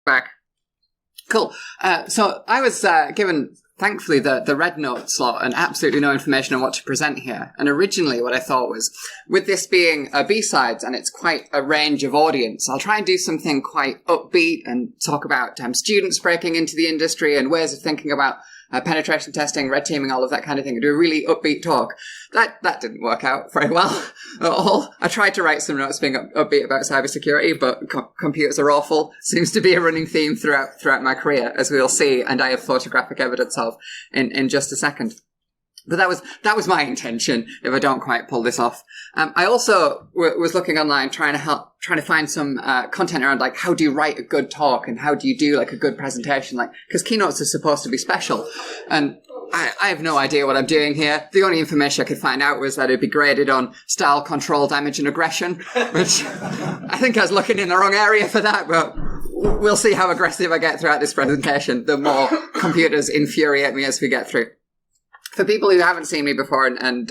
Back. Cool. So I was given, thankfully, the red note slot and absolutely no information on what to present here. And originally what I thought was, with this being a B-sides and it's quite a range of audience, I'll try and do something quite upbeat and talk about students breaking into the industry and ways of thinking about penetration testing, red teaming, all of that kind of thing. Do a really upbeat talk. That didn't work out very well at all. I tried to write some notes being upbeat about cybersecurity, but computers are awful. Seems to be a running theme throughout my career, as we'll see, and I have photographic evidence of in just a second. But that was my intention, if I don't quite pull this off. I also was looking online trying to find some content around, like, how do you write a good talk and how do you do, like, a good presentation? Like, because keynotes are supposed to be special. And I have no idea what I'm doing here. The only information I could find out was that it'd be graded on style, control, damage, and aggression, which I think I was looking in the wrong area for that, but we'll see how aggressive I get throughout this presentation. The more computers infuriate me as we get through. For people who haven't seen me before and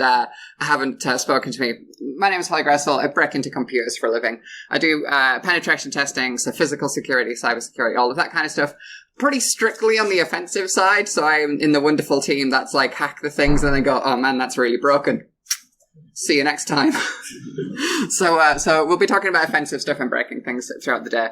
haven't spoken to me, my name is Holly Gressel. I break into computers for a living. I do penetration testing, so physical security, cybersecurity, all of that kind of stuff. Pretty strictly on the offensive side, so I'm in the wonderful team that's like hack the things and then go, oh man, that's really broken. See you next time. So we'll be talking about offensive stuff and breaking things throughout the day.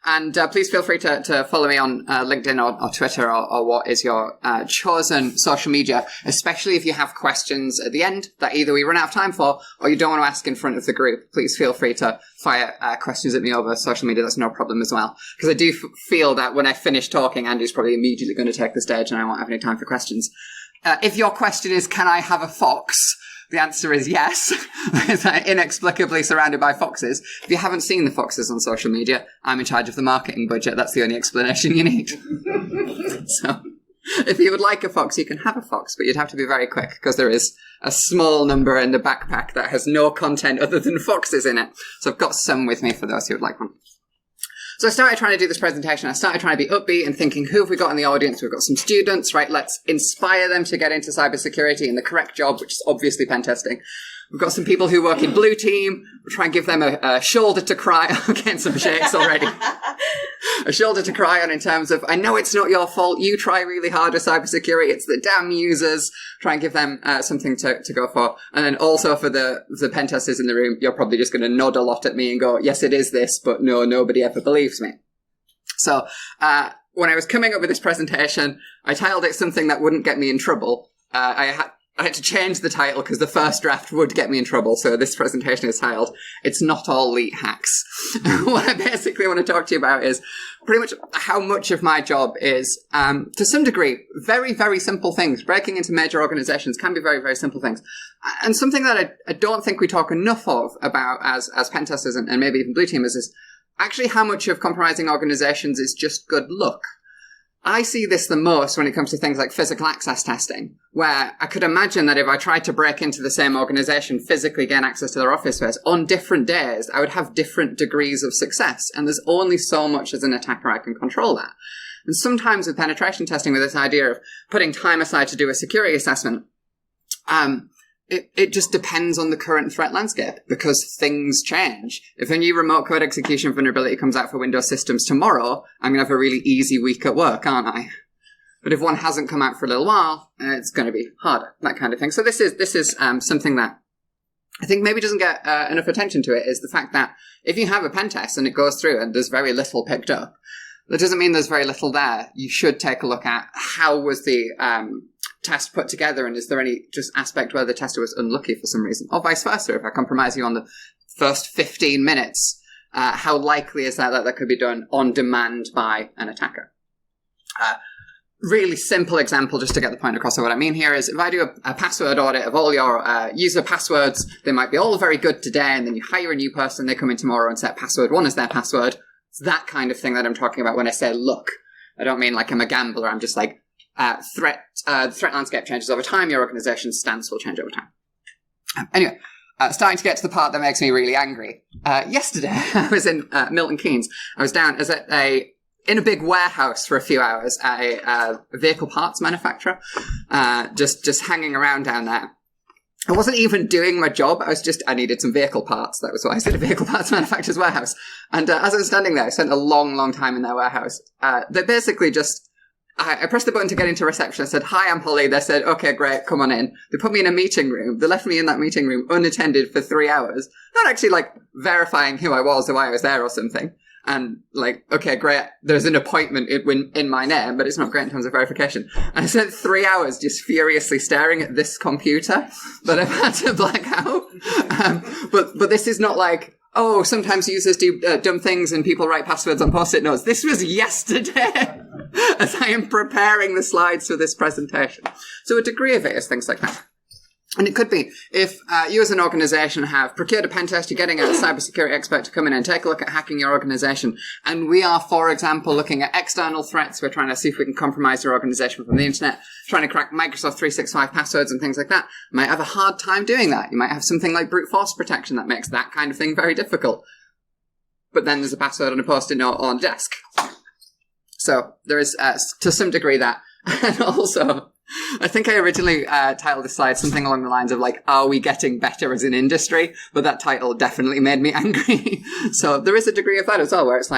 And please feel free to follow me on LinkedIn or Twitter or what is your chosen social media, especially if you have questions at the end that either we run out of time for or you don't want to ask in front of the group. Please feel free to fire questions at me over social media. That's no problem as well. Because I do feel that when I finish talking, Andy's probably immediately going to take the stage and I won't have any time for questions. If your question is, can I have a fox? The answer is yes. Inexplicably surrounded by foxes. If you haven't seen the foxes on social media, I'm in charge of the marketing budget. That's the only explanation you need. So, if you would like a fox, you can have a fox, but you'd have to be very quick because there is a small number in the backpack that has no content other than foxes in it. So I've got some with me for those who would like one. So I started trying to do this presentation. I started trying to be upbeat and thinking, who have we got in the audience? We've got some students, right? Let's inspire them to get into cybersecurity and the correct job, which is obviously pen testing. We've got some people who work in blue team. We'll try and give them a shoulder to cry. I'm getting some shakes already. A shoulder to cry on in terms of, I know it's not your fault. You try really hard with cybersecurity. It's the damn users. Try and give them something to go for. And then also for the pen testers in the room, you're probably just going to nod a lot at me and go, yes, it is this, but no, nobody ever believes me. So when I was coming up with this presentation, I titled it something that wouldn't get me in trouble. I had to change the title because the first draft would get me in trouble. So this presentation is titled, It's Not All Leet Hacks. What I basically want to talk to you about is pretty much how much of my job is, to some degree, very, very simple things. Breaking into major organizations can be very, very simple things. And something that I don't think we talk enough about as pen testers and maybe even blue teamers is actually how much of compromising organizations is just good luck. I see this the most when it comes to things like physical access testing, where I could imagine that if I tried to break into the same organization, physically gain access to their office space, on different days, I would have different degrees of success. And there's only so much as an attacker I can control that. And sometimes with penetration testing, with this idea of putting time aside to do a security assessment, it just depends on the current threat landscape because things change. If a new remote code execution vulnerability comes out for Windows systems tomorrow, I'm going to have a really easy week at work, aren't I? But if one hasn't come out for a little while, it's going to be harder, that kind of thing. So this is something that I think maybe doesn't get enough attention to it, is the fact that if you have a pen test and it goes through and there's very little picked up, that doesn't mean there's very little there. You should take a look at how was the test put together, and is there any just aspect where the tester was unlucky for some reason, or vice versa. If I compromise you on the first 15 minutes, how likely is that that could be done on demand by an attacker? Really simple example, just to get the point across of what I mean here, is if I do a password audit of all your user passwords, they might be all very good today, and then you hire a new person, they come in tomorrow and set password 1 as their password. It's that kind of thing that I'm talking about when I say look. I don't mean like I'm a gambler. I'm just like, the threat landscape changes over time. Your organization's stance will change over time. Anyway, starting to get to the part that makes me really angry. Yesterday, I was in Milton Keynes. I was down in a big warehouse for a few hours at a vehicle parts manufacturer, just hanging around down there. I wasn't even doing my job. I needed some vehicle parts. That was why I was at a vehicle parts manufacturer's warehouse. And as I was standing there, I spent a long, long time in their warehouse. They basically just, I pressed the button to get into reception. I said, "Hi, I'm Holly." They said, "Okay, great, come on in." They put me in a meeting room. They left me in that meeting room unattended for 3 hours. Not actually verifying who I was or why I was there or something. And okay, great, there's an appointment in my name, but it's not great in terms of verification. And I spent 3 hours just furiously staring at this computer that I've had to black out. But this is not sometimes users do dumb things and people write passwords on Post-it notes. This was yesterday as I am preparing the slides for this presentation. So a degree of it is things like that. And it could be if you as an organization have procured a pen test, you're getting a cybersecurity expert to come in and take a look at hacking your organization. And we are, for example, looking at external threats. We're trying to see if we can compromise your organization from the internet, trying to crack Microsoft 365 passwords and things like that. You might have a hard time doing that. You might have something like brute force protection that makes that kind of thing very difficult. But then there's a password on a Post-it note on a desk. So there is, to some degree, that. And also, I think I originally titled this slide something along the lines of are we getting better as an industry? But that title definitely made me angry. So there is a degree of that as well, where it's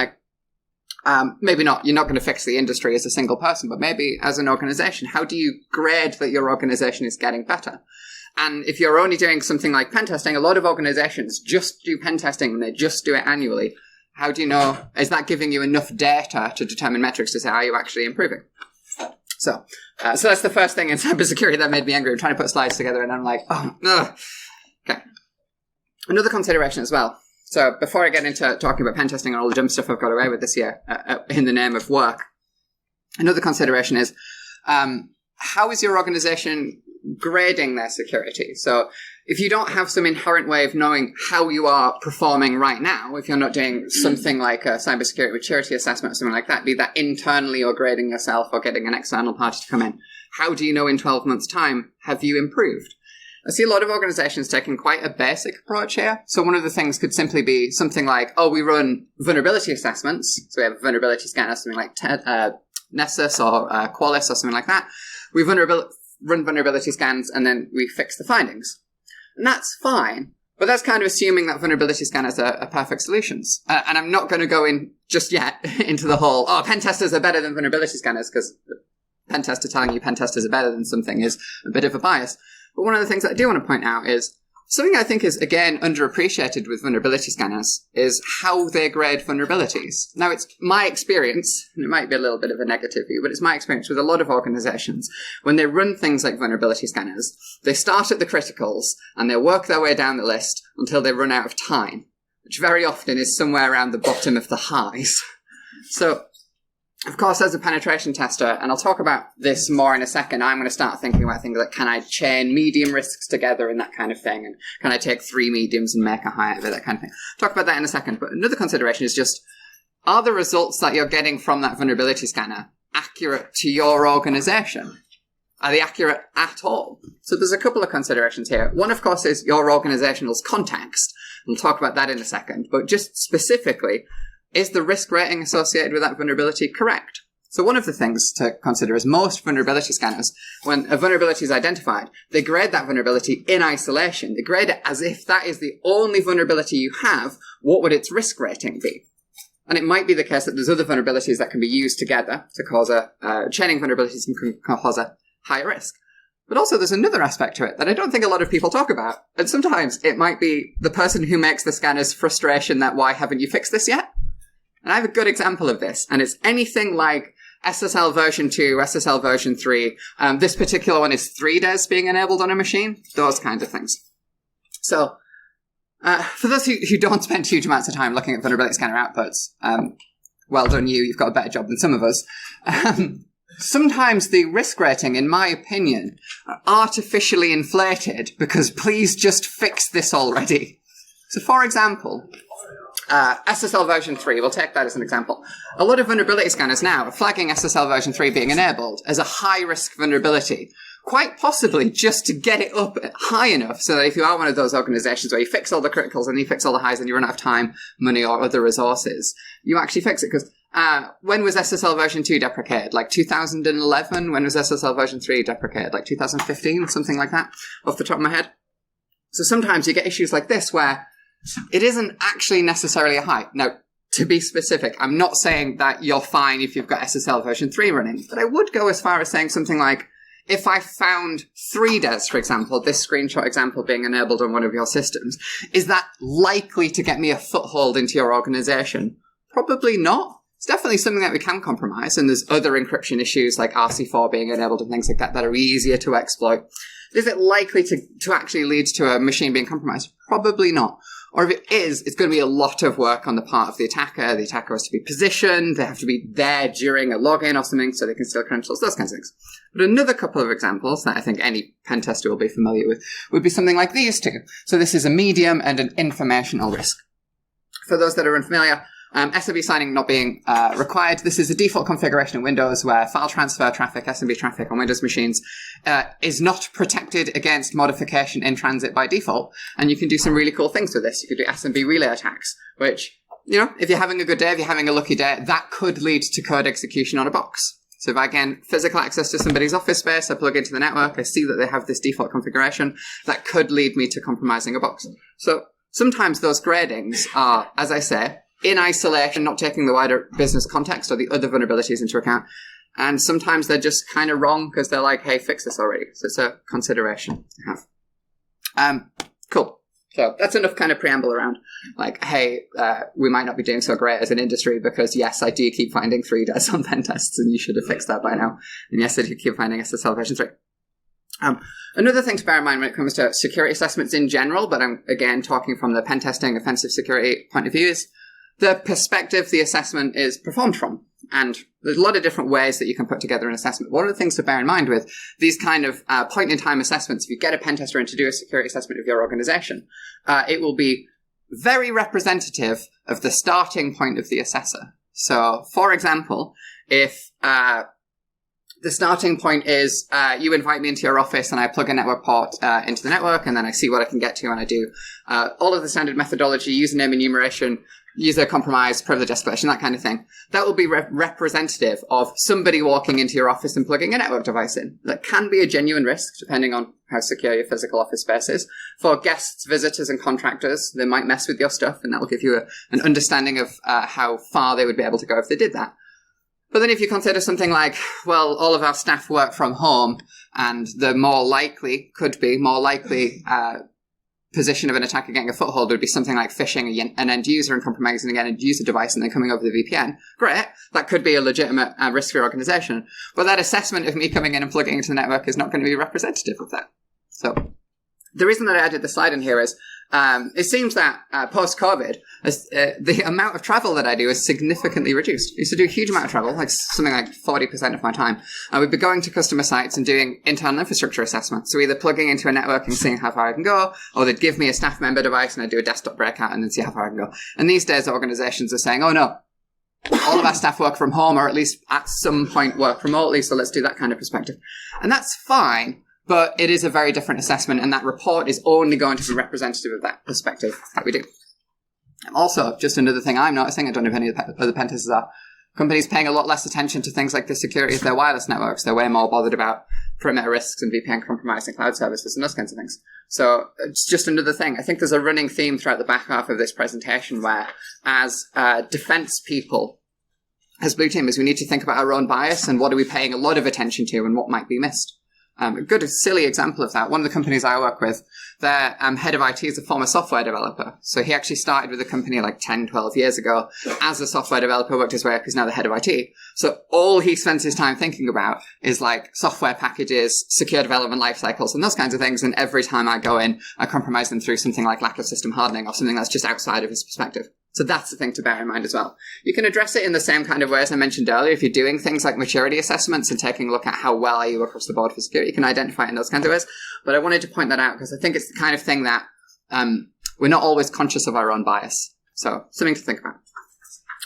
maybe not, you're not going to fix the industry as a single person, but maybe as an organization, how do you grade that your organization is getting better? And if you're only doing something like pen testing, a lot of organizations just do pen testing and they just do it annually. How do you know, is that giving you enough data to determine metrics to say, are you actually improving? So that's the first thing in cybersecurity that made me angry. I'm trying to put slides together and I'm okay. Another consideration as well. So before I get into talking about pen testing and all the dumb stuff I've got away with this year in the name of work, another consideration is how is your organization grading their security? So if you don't have some inherent way of knowing how you are performing right now, if you're not doing something like a cybersecurity maturity assessment or something like that, be that internally or grading yourself or getting an external party to come in, how do you know in 12 months' time, have you improved? I see a lot of organizations taking quite a basic approach here. So one of the things could simply be something like, we run vulnerability assessments. So we have a vulnerability scanner, something like Nessus or Qualys or something like that. We run vulnerability scans and then we fix the findings. And that's fine, but that's kind of assuming that vulnerability scanners are perfect solutions. And I'm not going to go in just yet into the whole, pen testers are better than vulnerability scanners, because pen tester telling you pen testers are better than something is a bit of a bias. But one of the things that I do want to point out is something I think is, again, underappreciated with vulnerability scanners is how they grade vulnerabilities. Now, it's my experience, and it might be a little bit of a negative view, but it's my experience with a lot of organizations. When they run things like vulnerability scanners, they start at the criticals and they work their way down the list until they run out of time, which very often is somewhere around the bottom of the highs. So, of course, as a penetration tester, and I'll talk about this more in a second, I'm going to start thinking about things like, can I chain medium risks together and that kind of thing? And can I take 3 mediums and make a high out of it, that kind of thing. Talk about that in a second. But another consideration is just, are the results that you're getting from that vulnerability scanner accurate to your organization? Are they accurate at all? So there's a couple of considerations here. One, of course, is your organizational's context. We'll talk about that in a second. But just specifically, is the risk rating associated with that vulnerability correct? So one of the things to consider is most vulnerability scanners, when a vulnerability is identified, they grade that vulnerability in isolation. They grade it as if that is the only vulnerability you have. What would its risk rating be? And it might be the case that there's other vulnerabilities that can be used together to cause chaining vulnerabilities can cause a higher risk. But also there's another aspect to it that I don't think a lot of people talk about. And sometimes it might be the person who makes the scanner's frustration that, why haven't you fixed this yet? And I have a good example of this, and it's anything like SSL version 2, SSL version 3. This particular one is 3 days being enabled on a machine, those kinds of things. So, for those who don't spend huge amounts of time looking at vulnerability scanner outputs, well done you, you've got a better job than some of us. Sometimes the risk rating, in my opinion, are artificially inflated because please just fix this already. So, for example, SSL version 3, we'll take that as an example. A lot of vulnerability scanners now are flagging SSL version 3 being enabled as a high-risk vulnerability, quite possibly just to get it up high enough so that if you are one of those organizations where you fix all the criticals and you fix all the highs and you run out of time, money, or other resources, you actually fix it. Because when was SSL version 2 deprecated? Like 2011? When was SSL version 3 deprecated? Like 2015? Something like that, off the top of my head. So sometimes you get issues like this where it isn't actually necessarily a high. Now, to be specific, I'm not saying that you're fine if you've got SSL version 3 running, but I would go as far as saying something like, if I found 3 DES, for example, this screenshot example being enabled on one of your systems, is that likely to get me a foothold into your organization? Probably not. It's definitely something that we can compromise, and there's other encryption issues like RC4 being enabled and things like that that are easier to exploit. Is it likely to actually lead to a machine being compromised? Probably not. Or if it is, it's going to be a lot of work on the part of the attacker. The attacker has to be positioned. They have to be there during a login or something so they can steal credentials, those kinds of things. But another couple of examples that I think any pen tester will be familiar with would be something like these two. So this is a medium and an informational risk. For those that are unfamiliar, SMB signing not being required. This is a default configuration in Windows where file transfer traffic, SMB traffic on Windows machines is not protected against modification in transit by default. And you can do some really cool things with this. You could do SMB relay attacks, which, if you're having a good day, if you're having a lucky day, that could lead to code execution on a box. So if I gain physical access to somebody's office space, I plug into the network, I see that they have this default configuration, that could lead me to compromising a box. So sometimes those gradings are, as I say, in isolation, not taking the wider business context or the other vulnerabilities into account. And sometimes they're just kind of wrong because they're like, hey, fix this already. So it's a consideration to have. Cool. So that's enough kind of preamble around like, hey, we might not be doing so great as an industry because, yes, I do keep finding 3 DES on pen tests and you should have fixed that by now. And yes, I do keep finding SSL version 3. Another thing to bear in mind when it comes to security assessments in general, but I'm, again, talking from the pen testing offensive security point of view, is the perspective the assessment is performed from. And there's a lot of different ways that you can put together an assessment. One of the things to bear in mind with these kind of point-in-time assessments, if you get a pen tester in to do a security assessment of your organization, it will be very representative of the starting point of the assessor. So, for example, if the starting point is you invite me into your office and I plug a network port into the network and then I see what I can get to and I do all of the standard methodology, username enumeration, user compromise, privilege escalation, that kind of thing. That will be representative of somebody walking into your office and plugging a network device in. That can be a genuine risk, depending on how secure your physical office space is. For guests, visitors, and contractors, they might mess with your stuff, and that will give you an understanding of how far they would be able to go if they did that. But then if you consider something like, well, all of our staff work from home, and the more likely position of an attacker getting a foothold would be something like phishing an end user and compromising an end user device and then coming over the VPN. Great. That could be a legitimate risk for your organization. But that assessment of me coming in and plugging into the network is not going to be representative of that. So the reason that I added the slide in here is it seems that post-COVID, the amount of travel that I do is significantly reduced. I used to do a huge amount of travel, like something like 40% of my time. I would be going to customer sites and doing internal infrastructure assessments. So either plugging into a network and seeing how far I can go, or they'd give me a staff member device and I'd do a desktop breakout and then see how far I can go. And these days, organizations are saying, oh no, all of our staff work from home, or at least at some point work remotely, so let's do that kind of perspective. And that's fine. But it is a very different assessment, and that report is only going to be representative of that perspective that we do. Also, just another thing I'm noticing, I don't know if any of the other pen testers are, companies paying a lot less attention to things like the security of their wireless networks. They're way more bothered about perimeter risks and VPN compromise and cloud services and those kinds of things. So it's just another thing. I think there's a running theme throughout the back half of this presentation where, as defense people, as blue teamers, we need to think about our own bias and what are we paying a lot of attention to and what might be missed. A good, silly example of that, one of the companies I work with, their head of IT is a former software developer. So he actually started with the company like 10, 12 years ago as a software developer, worked his way up, he's now the head of IT. So all he spends his time thinking about is like software packages, secure development life cycles, and those kinds of things. And every time I go in, I compromise them through something like lack of system hardening or something that's just outside of his perspective. So that's the thing to bear in mind as well. You can address it in the same kind of way as I mentioned earlier. If you're doing things like maturity assessments and taking a look at how well are you across the board for security, you can identify it in those kinds of ways. But I wanted to point that out because I think it's the kind of thing that we're not always conscious of our own bias. So something to think about.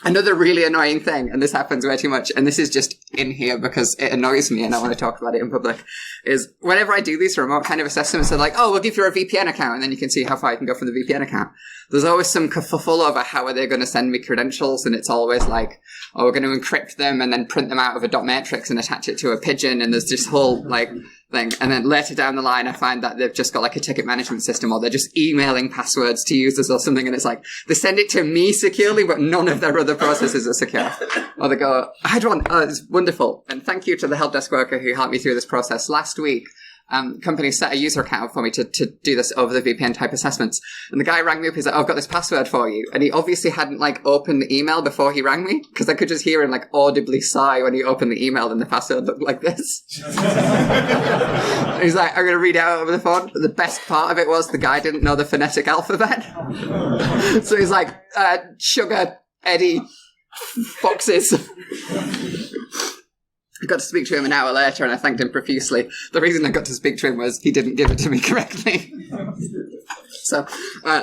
Another really annoying thing, and this happens way too much, and this is just in here because it annoys me and I want to talk about it in public, is whenever I do these remote kind of assessments, they're like, oh, we'll give you a VPN account, and then you can see how far you can go from the VPN account. There's always some kerfuffle over how are they going to send me credentials, and it's always like, oh, we're going to encrypt them and then print them out of a dot matrix and attach it to a pigeon, and there's this whole, like, thing. And then later down the line, I find that they've just got like a ticket management system, or they're just emailing passwords to users or something. And it's like, they send it to me securely, but none of their other processes are secure. Or they go, I had one. Oh, it's wonderful. And thank you to the help desk worker who helped me through this process last week. Company set a user account up for me to do this over the VPN type assessments. And the guy rang me up, he's like, oh, I've got this password for you. And he obviously hadn't like opened the email before he rang me, because I could just hear him like audibly sigh when he opened the email, and the password looked like this. He's like, I'm going to read it out over the phone. But the best part of it was the guy didn't know the phonetic alphabet. So he's like, sugar, Eddie, foxes. I got to speak to him an hour later, and I thanked him profusely. The reason I got to speak to him was he didn't give it to me correctly. So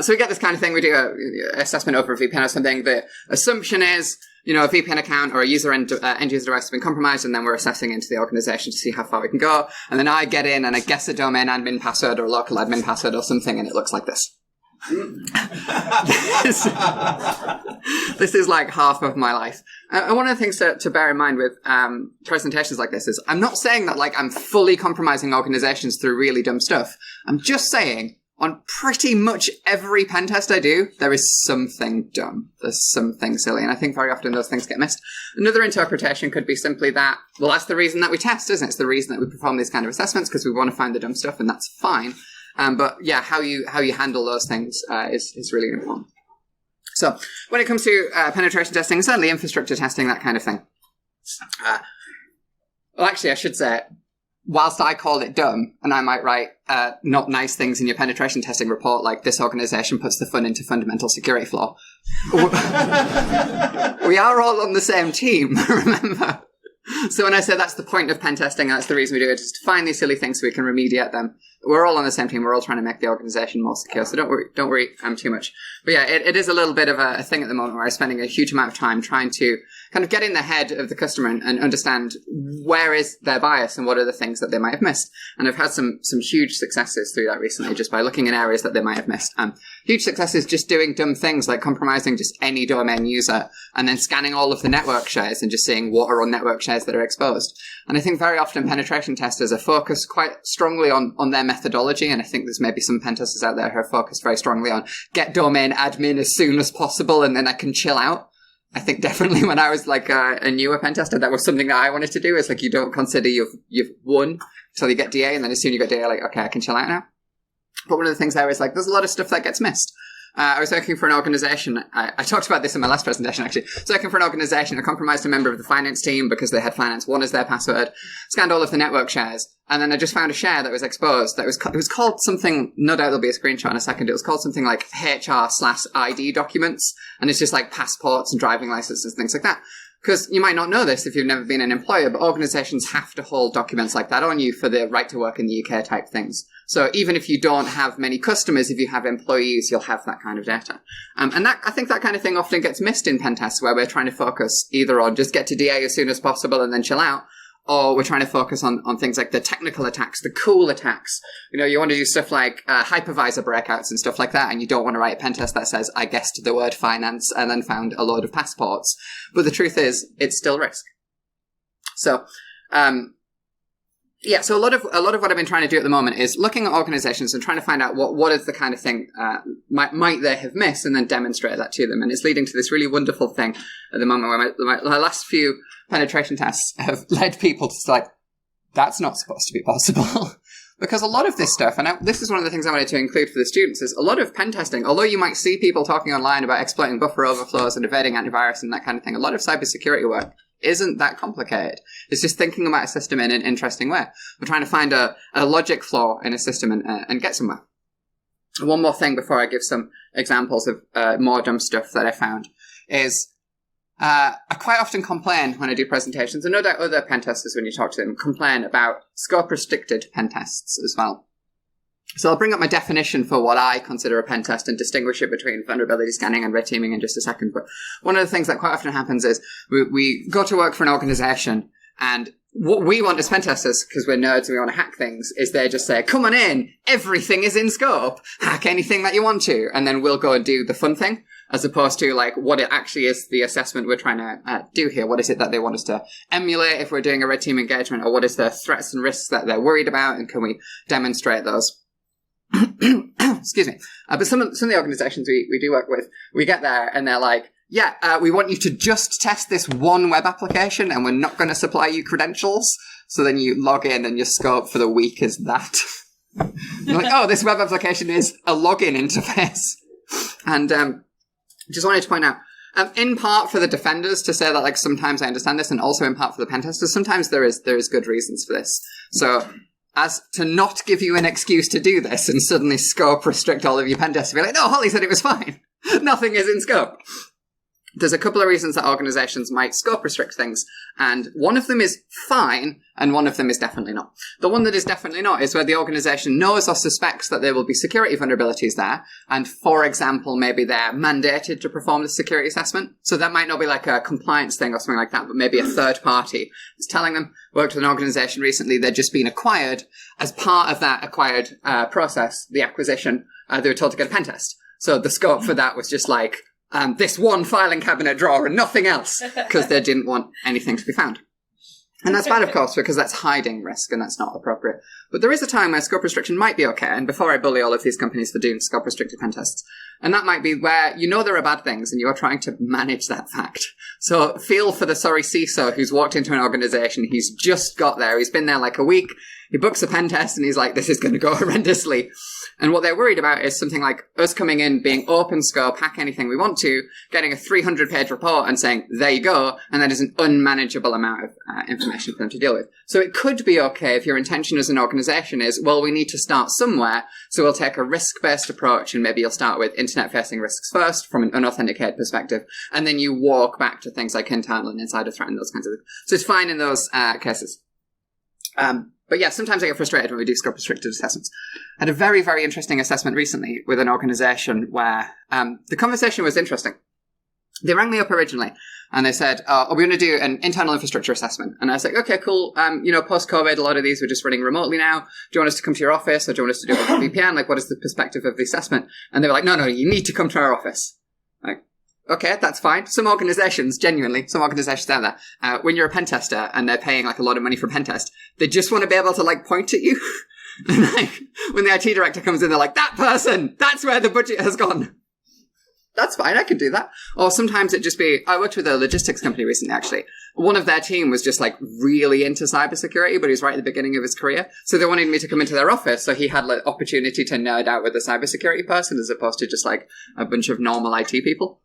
we get this kind of thing. We do an assessment over a VPN or something. The assumption is, a VPN account or a user end user device has been compromised, and then we're assessing into the organization to see how far we can go. And then I get in and I guess a domain admin password or a local admin password or something, and it looks like this. This is like half of my life. And one of the things to bear in mind with presentations like this is I'm not saying that like I'm fully compromising organizations through really dumb stuff. I'm just saying on pretty much every pen test I do, there is something dumb. There's something silly. And I think very often those things get missed. Another interpretation could be simply that, well, that's the reason that we test, isn't it? It's the reason that we perform these kind of assessments, because we want to find the dumb stuff, and that's fine. But yeah, how you handle those things is really important. So when it comes to penetration testing, certainly infrastructure testing, that kind of thing. Well, actually, I should say, whilst I call it dumb, and I might write not nice things in your penetration testing report, like this organization puts the fun into fundamental security flaw. We are all on the same team, remember? So when I say that's the point of pen testing, that's the reason we do it, is to find these silly things so we can remediate them. We're all on the same team. We're all trying to make the organization more secure. So don't worry too much. But yeah, it is a little bit of a thing at the moment where I'm spending a huge amount of time trying to kind of get in the head of the customer and understand where is their bias and what are the things that they might have missed. And I've had some huge successes through that recently, just by looking in areas that they might have missed. Huge successes just doing dumb things like compromising just any domain user and then scanning all of the network shares and just seeing what are on network shares that are exposed. And I think very often penetration testers are focused quite strongly on their methodology, and I think there's maybe some pen testers out there who are focused very strongly on get domain admin as soon as possible and then I can chill out. I think definitely when I was like a newer pen tester, that was something that I wanted to do. It's like you don't consider you've won until you get DA, and then as soon as you get DA, like, okay, I can chill out now. But one of the things there is like there's a lot of stuff that gets missed. I was working for an organization. I talked about this in my last presentation, actually. I was working for an organization. I compromised a member of the finance team because they had finance one as their password, scanned all of the network shares, and then I just found a share that was exposed. It was called something, no doubt there'll be a screenshot in a second. It was called something like HR/ID documents, and it's just like passports and driving licenses and things like that. Because you might not know this if you've never been an employer, but organizations have to hold documents like that on you for the right to work in the UK type things. So even if you don't have many customers, if you have employees, you'll have that kind of data. And that, I think that kind of thing often gets missed in pen tests, where we're trying to focus either on just get to DA as soon as possible and then chill out, or we're trying to focus on things like the technical attacks, the cool attacks. You want to do stuff like hypervisor breakouts and stuff like that, and you don't want to write a pen test that says, I guessed the word finance and then found a load of passports. But the truth is, it's still risk. So, yeah, so a lot of what I've been trying to do at the moment is looking at organizations and trying to find out what is the kind of thing might they have missed, and then demonstrate that to them. And it's leading to this really wonderful thing at the moment where my last few penetration tests have led people to like, that's not supposed to be possible. Because a lot of this stuff, and this is one of the things I wanted to include for the students, is a lot of pen testing, although you might see people talking online about exploiting buffer overflows and evading antivirus and that kind of thing, a lot of cybersecurity work isn't that complicated. It's just thinking about a system in an interesting way. We're trying to find a logic flaw in a system and get somewhere. One more thing before I give some examples of more dumb stuff that I found is I quite often complain when I do presentations, and no doubt other pen testers, when you talk to them, complain about scope-restricted pen tests as well. So I'll bring up my definition for what I consider a pen test and distinguish it between vulnerability scanning and red teaming in just a second. But one of the things that quite often happens is we go to work for an organization, and what we want as pen testers, because we're nerds and we want to hack things, is they just say, come on in, everything is in scope, hack anything that you want to, and then we'll go and do the fun thing. as opposed to like what it actually is the assessment we're trying to do here. What is it that they want us to emulate if we're doing a red team engagement, or what is the threats and risks that they're worried about, and can we demonstrate those? Excuse me. But some of the organizations we do work with, we get there and they're like, we want you to just test this one web application and we're not going to supply you credentials. So then you log in and your scope for the week is that. You're like, oh, this web application is a login interface. And just wanted to point out, in part for the defenders to say that like sometimes I understand this, and also in part for the pen testers, sometimes there is good reasons for this. So as to not give you an excuse to do this and suddenly scope restrict all of your pen testers, be like, no, Holly said it was fine. Nothing is in scope. There's a couple of reasons that organizations might scope restrict things, and one of them is fine, and one of them is definitely not. The one that is definitely not is where the organization knows or suspects that there will be security vulnerabilities there, and for example, maybe they're mandated to perform the security assessment. So that might not be like a compliance thing or something like that, but maybe a third party is telling them. Worked with an organization recently, they'd just been acquired. As part of that acquired process, the acquisition, they were told to get a pen test. So the scope for that was just like, this one filing cabinet drawer and nothing else, because they didn't want anything to be found. And that's bad, of course, because that's hiding risk and that's not appropriate. But there is a time where scope restriction might be okay, and before I bully all of these companies for doing scope restricted pen tests, and that might be where you know there are bad things and you're trying to manage that fact. So feel for the sorry CISO who's walked into an organization, he's just got there, he's been there like a week, he books a pen test and he's like, this is going to go horrendously. And what they're worried about is something like us coming in, being open scope, hack anything we want to, getting a 300-page report and saying, there you go, and that is an unmanageable amount of information for them to deal with. So it could be okay if your intention as an organization is, well, we need to start somewhere, so we'll take a risk-based approach, and maybe you'll start with internet-facing risks first from an unauthenticated perspective, and then you walk back to things like internal and insider threat and those kinds of things. So it's fine in those cases. But yeah, sometimes I get frustrated when we do scope restricted assessments. I had a very, very interesting assessment recently with an organization where the conversation was interesting. They rang me up originally and they said, we're going to do an internal infrastructure assessment. And I was like, okay, cool. Post-COVID, a lot of these were just running remotely now. Do you want us to come to your office, or do you want us to do it with VPN? Like, what is the perspective of the assessment? And they were like, no, you need to come to our office. Like, okay, that's fine. Some organizations out there, when you're a pen tester and they're paying like a lot of money for a pen test, they just want to be able to like point at you. And like, when the IT director comes in, they're like, that person, that's where the budget has gone. That's fine, I can do that. Or sometimes it just be, I worked with a logistics company recently, actually. One of their team was just like really into cybersecurity, but he was right at the beginning of his career. So they wanted me to come into their office, so he had like opportunity to nerd out with a cybersecurity person as opposed to just like a bunch of normal IT people.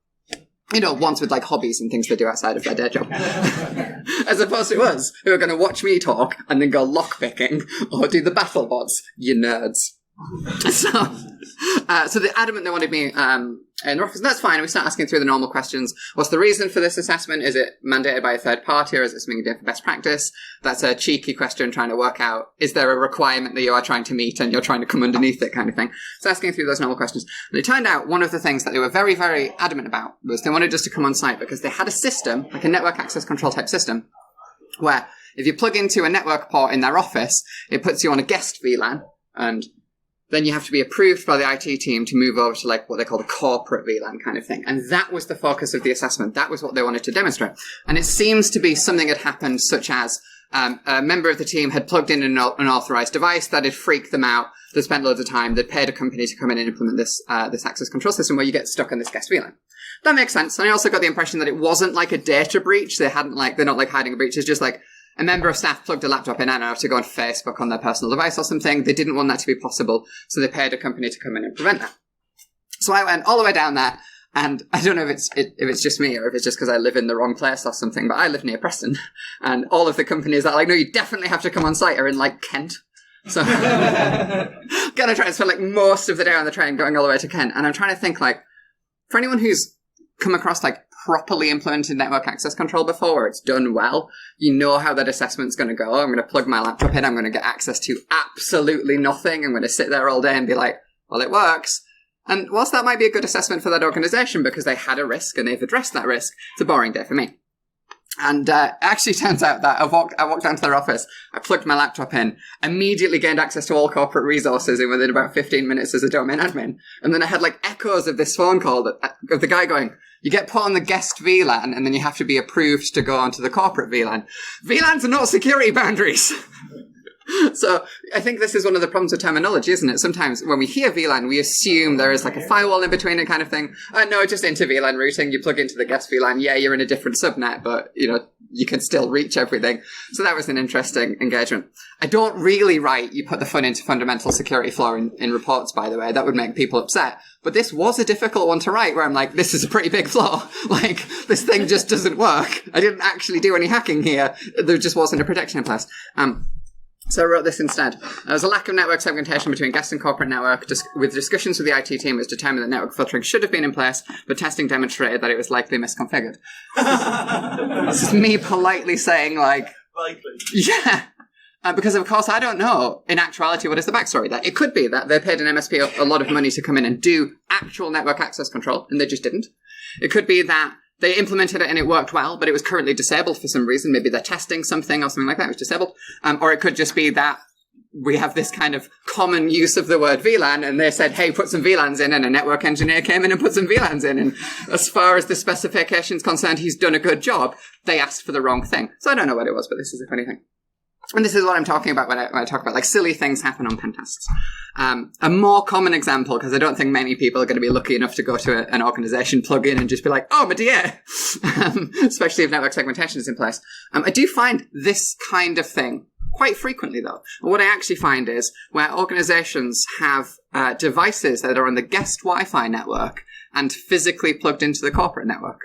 Ones with like hobbies and things they do outside of their day job. As opposed to us, who are going to watch me talk and then go lockpicking or do the battle bots, you nerds. So they're adamant they wanted me in their office, and that's fine. And we start asking through the normal questions. What's the reason for this assessment? Is it mandated by a third party, or is it something you do for best practice? That's a cheeky question trying to work out, is there a requirement that you are trying to meet and you're trying to come underneath it kind of thing? So asking through those normal questions. And it turned out one of the things that they were very, very adamant about was they wanted us to come on site because they had a system, like a network access control type system, where if you plug into a network port in their office, it puts you on a guest VLAN, and then you have to be approved by the IT team to move over to like what they call the corporate VLAN kind of thing. And that was the focus of the assessment. That was what they wanted to demonstrate. And it seems to be something had happened, such as a member of the team had plugged in an unauthorized device that had freaked them out. They spent loads of time. They'd paid a company to come in and implement this access control system where you get stuck on this guest VLAN. That makes sense. And I also got the impression that it wasn't like a data breach. They're not like hiding a breach. It's just like a member of staff plugged a laptop in and out to go on Facebook on their personal device or something. They didn't want that to be possible, so they paid a company to come in and prevent that. So I went all the way down there, and I don't know if it's just me or if it's just because I live in the wrong place or something, but I live near Preston, and all of the companies that are like, no, you definitely have to come on site are in like Kent. So gonna try and spend like most of the day on the train going all the way to Kent, and I'm trying to think like, for anyone who's come across like properly implemented network access control before, where it's done well, you know how that assessment's going to go. I'm going to plug my laptop in, I'm going to get access to absolutely nothing, I'm going to sit there all day and be like, well, it works. And whilst that might be a good assessment for that organization because they had a risk and they've addressed that risk, it's a boring day for me. And actually turns out that I walked down to their office, I plugged my laptop in, immediately gained access to all corporate resources in within about 15 minutes as a domain admin. And then I had like echoes of this phone call of the guy going, you get put on the guest VLAN and then you have to be approved to go onto the corporate VLAN. VLANs are not security boundaries. So I think this is one of the problems with terminology, isn't it? Sometimes when we hear VLAN, we assume there is like a firewall in between it kind of thing. No, just into VLAN routing. You plug into the guest VLAN. Yeah, you're in a different subnet, but you can still reach everything. So that was an interesting engagement. I don't really write, you put the fun into fundamental security flaw in reports, by the way. That would make people upset. But this was a difficult one to write where I'm like, this is a pretty big flaw. Like, this thing just doesn't work. I didn't actually do any hacking here. There just wasn't a protection in place. So I wrote this instead. There was a lack of network segmentation between guest and corporate network. With discussions with the IT team, it was determined that network filtering should have been in place, but testing demonstrated that it was likely misconfigured. This is me politely saying, like... Likely. Yeah. Because, of course, I don't know, in actuality, what is the backstory there. It could be that they paid an MSP a lot of money to come in and do actual network access control, and they just didn't. It could be that they implemented it and it worked well, but it was currently disabled for some reason. Maybe they're testing something or something like that. It was disabled. Or it could just be that we have this kind of common use of the word VLAN and they said, hey, put some VLANs in, and a network engineer came in and put some VLANs in. And as far as the specification's concerned, he's done a good job. They asked for the wrong thing. So I don't know what it was, but this is a funny thing. And this is what I'm talking about when I talk about, like, silly things happen on pen tests. A more common example, because I don't think many people are going to be lucky enough to go to an organization, plug in and just be like, oh, my dear, especially if network segmentation is in place. I do find this kind of thing quite frequently, though. And what I actually find is where organizations have devices that are on the guest Wi-Fi network and physically plugged into the corporate network.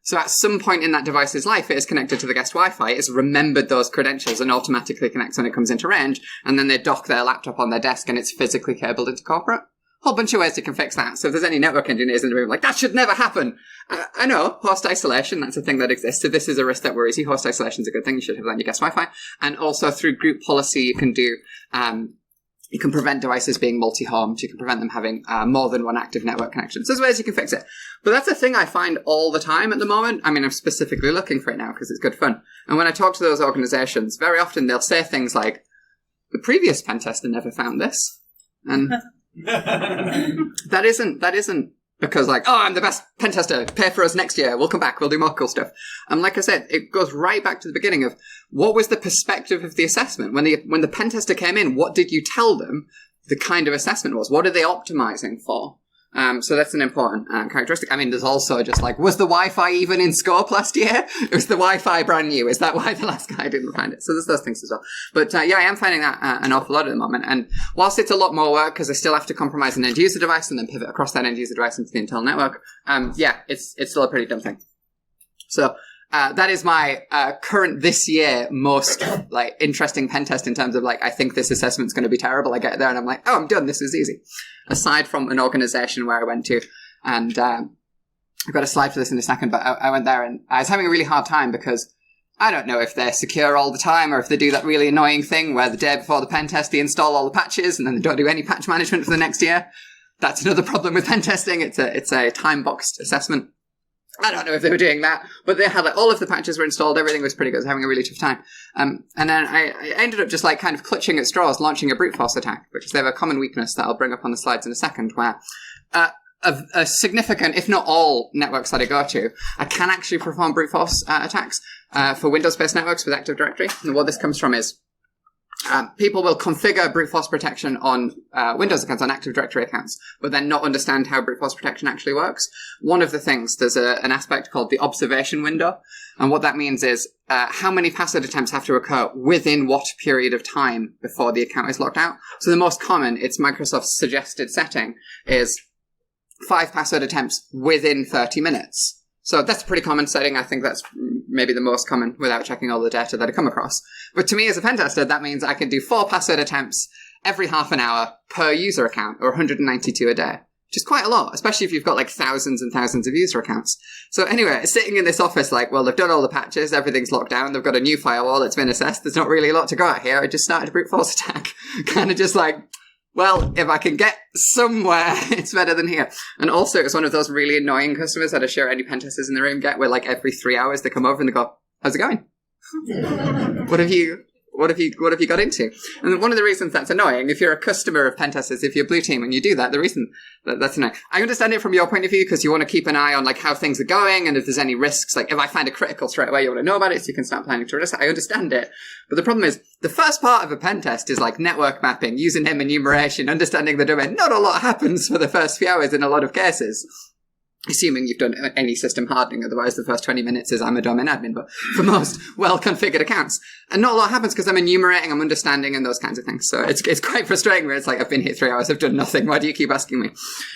So at some point in that device's life, it is connected to the guest Wi-Fi, it's remembered those credentials and automatically connects when it comes into range, and then they dock their laptop on their desk and it's physically cabled into corporate. Whole bunch of ways you can fix that. So if there's any network engineers in the room like, that should never happen. I know, host isolation, that's a thing that exists. So this is a risk that worries you. Host isolation is a good thing. You should have that on your guest Wi-Fi. And also through group policy, you can do, you can prevent devices being multi-homed. You can prevent them having more than one active network connection. So there's ways you can fix it. But that's a thing I find all the time at the moment. I mean, I'm specifically looking for it now because it's good fun. And when I talk to those organizations, very often they'll say things like, the previous pen tester never found this. And that isn't because, like, oh, I'm the best pen tester, pay for us next year, we'll come back, we'll do more cool stuff. And like I said, it goes right back to the beginning of what was the perspective of the assessment? When the pen tester came in, what did you tell them the kind of assessment was? What are they optimizing for? So that's an important characteristic. I mean, there's also just like, was the Wi-Fi even in scope last year? Was the Wi-Fi brand new? Is that why the last guy didn't find it? So there's those things as well. But yeah, I am finding that an awful lot at the moment. And whilst it's a lot more work because I still have to compromise an end user device and then pivot across that end user device into the internal network, yeah, it's still a pretty dumb thing. So that is my current this year most like interesting pen test in terms of like, I think this assessment's going to be terrible. I get there and I'm like, oh, I'm done. This is easy. Aside from an organization where I went to, and I've got a slide for this in a second, but I went there and I was having a really hard time because I don't know if they're secure all the time or if they do that really annoying thing where the day before the pen test, they install all the patches and then they don't do any patch management for the next year. That's another problem with pen testing. It's a time-boxed assessment. I don't know if they were doing that, but they had like all of the patches were installed. Everything was pretty good. I was having a really tough time. And then I ended up just like kind of clutching at straws, launching a brute force attack, because they have a common weakness that I'll bring up on the slides in a second, where a significant, if not all networks that I go to, I can actually perform brute force attacks for Windows-based networks with Active Directory. And what this comes from is people will configure brute force protection on Windows accounts, on Active Directory accounts, but then not understand how brute force protection actually works. One of the things, there's an aspect called the observation window. And what that means is how many password attempts have to occur within what period of time before the account is locked out. So the most common, it's Microsoft's suggested setting, is 5 password attempts within 30 minutes. So that's a pretty common setting. I think that's maybe the most common without checking all the data that I come across. But to me as a pen tester, that means I can do 4 password attempts every half an hour per user account, or 192 a day, which is quite a lot, especially if you've got like thousands and thousands of user accounts. So anyway, sitting in this office like, well, they've done all the patches, everything's locked down, they've got a new firewall, it's been assessed, there's not really a lot to go at here. I just started a brute force attack. Kind of just like, well, if I can get somewhere, it's better than here. And also, it's one of those really annoying customers that I'm sure any pen testers in the room get, where like every 3 hours they come over and they go, how's it going? What have you got into? And one of the reasons that's annoying, if you're a customer of pen testers, if you're blue team and you do that, the reason that's annoying. I understand it from your point of view because you want to keep an eye on like how things are going and if there's any risks. Like if I find a critical straight away, you want to know about it so you can start planning to risk. I understand it. But the problem is the first part of a pen test is like network mapping, username enumeration, understanding the domain. Not a lot happens for the first few hours in a lot of cases. Assuming you've done any system hardening, otherwise the first 20 minutes is I'm a domain admin, but for most well-configured accounts. And not a lot happens because I'm enumerating, I'm understanding, and those kinds of things. So it's quite frustrating where it's like, I've been here 3 hours, I've done nothing, why do you keep asking me?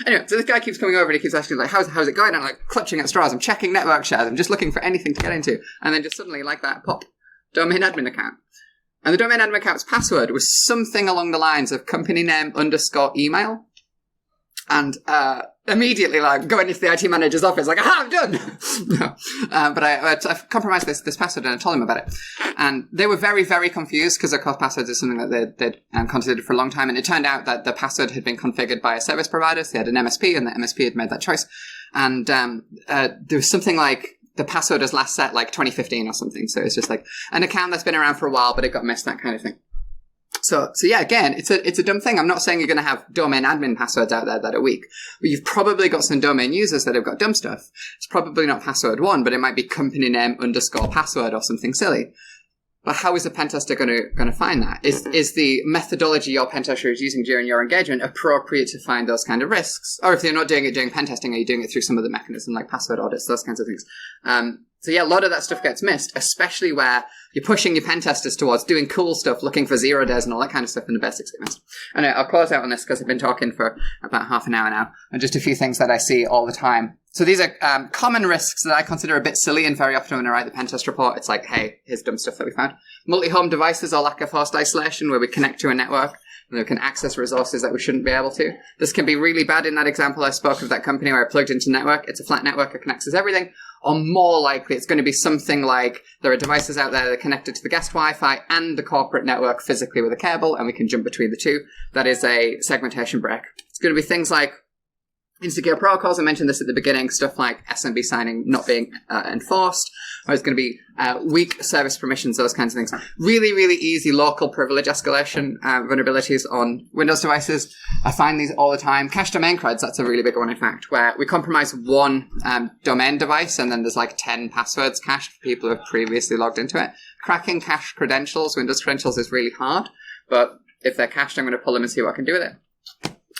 Anyway, so this guy keeps coming over and he keeps asking, like, how's it going? And I'm like, clutching at straws, I'm checking network shares, I'm just looking for anything to get into. And then just suddenly, like that, pop, domain admin account. And the domain admin account's password was something along the lines of company name _email. And immediately, like, going into the IT manager's office, like, aha, I'm done! No. But I've compromised this password and I told them about it. And they were very, very confused because, of course, passwords is something that they'd considered for a long time. And it turned out that the password had been configured by a service provider. So they had an MSP and the MSP had made that choice. And there was something like the password was last set like 2015 or something. So it's just like an account that's been around for a while, but it got missed, that kind of thing. So yeah, again, it's a dumb thing. I'm not saying you're going to have domain admin passwords out there that are weak, but you've probably got some domain users that have got dumb stuff. It's probably not password 1, but it might be company name _password or something silly. But how is a pen tester going to find that? Is the methodology your pen tester is using during your engagement appropriate to find those kind of risks? Or if you're not doing it during pen testing, are you doing it through some other mechanism like password audits, those kinds of things? So yeah, a lot of that stuff gets missed, especially where you're pushing your pen testers towards doing cool stuff, looking for 0 days and all that kind of stuff, and the basics get missed. Anyway, I'll close out on this because I've been talking for about half an hour now, and just a few things that I see all the time. So these are common risks that I consider a bit silly, and very often when I write the pen test report, it's like, hey, here's dumb stuff that we found. Multi-home devices or lack of host isolation, where we connect to a network and we can access resources that we shouldn't be able to. This can be really bad. In that example I spoke of that company where I plugged into network, it's a flat network, it can access everything. Or more likely, it's going to be something like there are devices out there that are connected to the guest Wi-Fi and the corporate network physically with a cable, and we can jump between the two. That is a segmentation break. It's going to be things like insecure protocols. I mentioned this at the beginning, stuff like SMB signing not being enforced, or it's going to be weak service permissions, those kinds of things. Really, really easy local privilege escalation vulnerabilities on Windows devices. I find these all the time. Cache domain creds, that's a really big one, in fact, where we compromise one domain device and then there's like 10 passwords cached for people who have previously logged into it. Cracking cache credentials, Windows credentials, is really hard, but if they're cached, I'm going to pull them and see what I can do with it.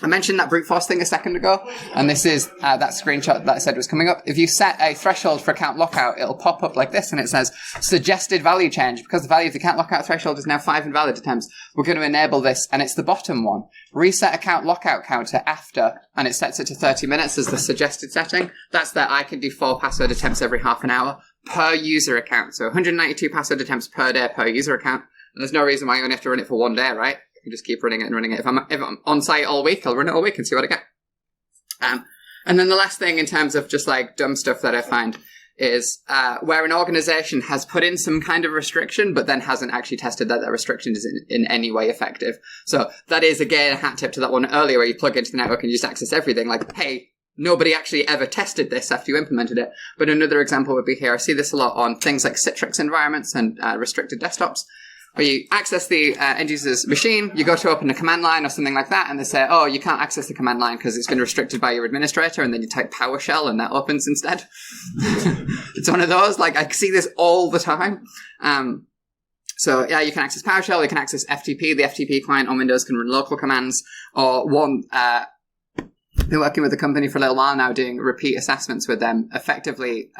I mentioned that brute force thing a second ago, and this is that screenshot that I said was coming up. If you set a threshold for account lockout, it'll pop up like this, and it says, suggested value change. Because the value of the account lockout threshold is now 5 invalid attempts, we're going to enable this, and it's the bottom one. Reset account lockout counter after, and it sets it to 30 minutes as the suggested setting. That's that I can do 4 password attempts every half an hour per user account. So 192 password attempts per day per user account. And there's no reason why you only have to run it for 1 day, right? You just keep running it and running it. If I'm on site all week, I'll run it all week and see what I get. And then the last thing in terms of just like dumb stuff that I find is where an organization has put in some kind of restriction, but then hasn't actually tested that restriction is in any way effective. So that is, again, a hat tip to that one earlier where you plug into the network and you just access everything. Like, hey, nobody actually ever tested this after you implemented it. But another example would be here. I see this a lot on things like Citrix environments and restricted desktops, where you access the end user's machine, you go to open a command line or something like that, and they say, oh, you can't access the command line because it's been restricted by your administrator, and then you type PowerShell and that opens instead. It's one of those, like, I see this all the time. So yeah, you can access PowerShell, you can access FTP. The FTP client on Windows can run local commands, or one, been working with the company for a little while now doing repeat assessments with them, effectively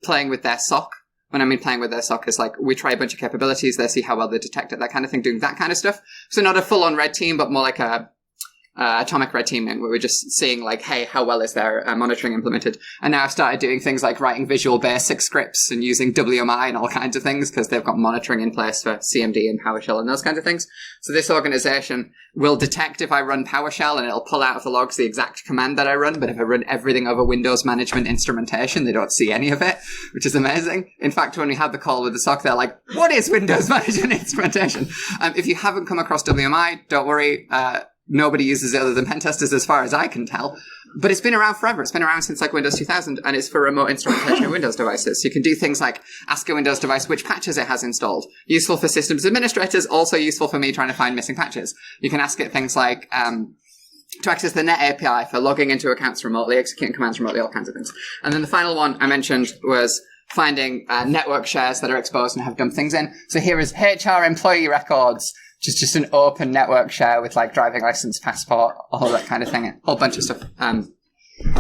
playing with their SOC. When I mean playing with their SOC, is like we try a bunch of capabilities, they see how well they detect it, that kind of thing, doing that kind of stuff. So not a full-on red team, but more like a atomic red teaming, where we're just seeing like, hey, how well is their monitoring implemented? And now I've started doing things like writing Visual Basic scripts and using WMI and all kinds of things because they've got monitoring in place for CMD and PowerShell and those kinds of things. So this organization will detect if I run PowerShell and it'll pull out of the logs the exact command that I run. But if I run everything over Windows management instrumentation, they don't see any of it, which is amazing. In fact, when we had the call with the SOC, they're like, what is Windows management instrumentation? If you haven't come across WMI, don't worry. Nobody uses it other than pen testers as far as I can tell. But it's been around forever. It's been around since like Windows 2000, and it's for remote instrumentation of Windows devices. So you can do things like ask a Windows device which patches it has installed. Useful for systems administrators, also useful for me trying to find missing patches. You can ask it things like, to access the Net API for logging into accounts remotely, executing commands remotely, all kinds of things. And then the final one I mentioned was finding network shares that are exposed and have dumb things in. So here is HR employee records, which is just an open network share with like driving license, passport, all that kind of thing, a whole bunch of stuff.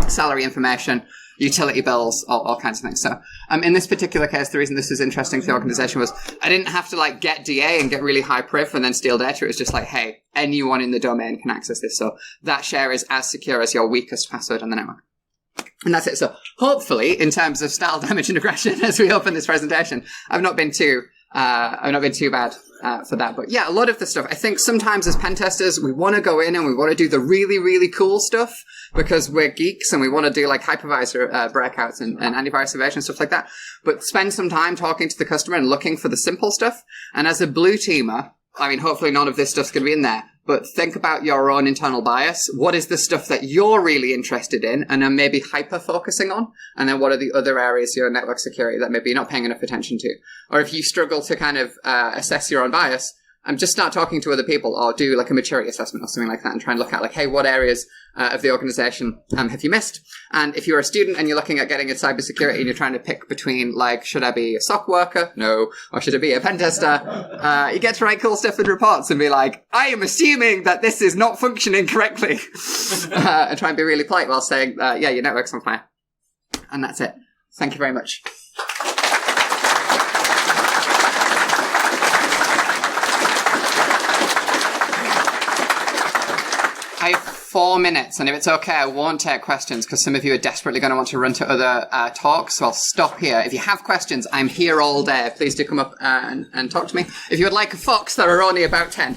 Salary information, utility bills, all kinds of things. So in this particular case, the reason this was interesting to the organization was I didn't have to like get DA and get really high priv and then steal data. It was just like, hey, anyone in the domain can access this. So that share is as secure as your weakest password on the network. And that's it. So hopefully, in terms of style damage and aggression, as we open this presentation, I've not been too bad for that. But yeah, a lot of the stuff, I think sometimes as pen testers, we want to go in and we want to do the really, really cool stuff because we're geeks and we want to do like hypervisor breakouts and antivirus evasion, stuff like that. But spend some time talking to the customer and looking for the simple stuff. And as a blue teamer, I mean, hopefully none of this stuff's going to be in there, but think about your own internal bias. What is the stuff that you're really interested in and then maybe hyper-focusing on? And then what are the other areas of your network security that maybe you're not paying enough attention to? Or if you struggle to kind of assess your own bias, just start talking to other people or do like a maturity assessment or something like that and try and look at like, hey, what areas of the organization have you missed? And if you're a student and you're looking at getting into cybersecurity and you're trying to pick between like, should I be a SOC worker? No. Or should I be a pen tester? You get to write cool stuff in reports and be like, I am assuming that this is not functioning correctly. And try and be really polite while saying, yeah, your network's on fire. And that's it. Thank you very much. I have 4 minutes, and if it's okay, I won't take questions because some of you are desperately going to want to run to other talks, so I'll stop here. If you have questions, I'm here all day. Please do come up and talk to me. If you would like a fox, there are only about 10.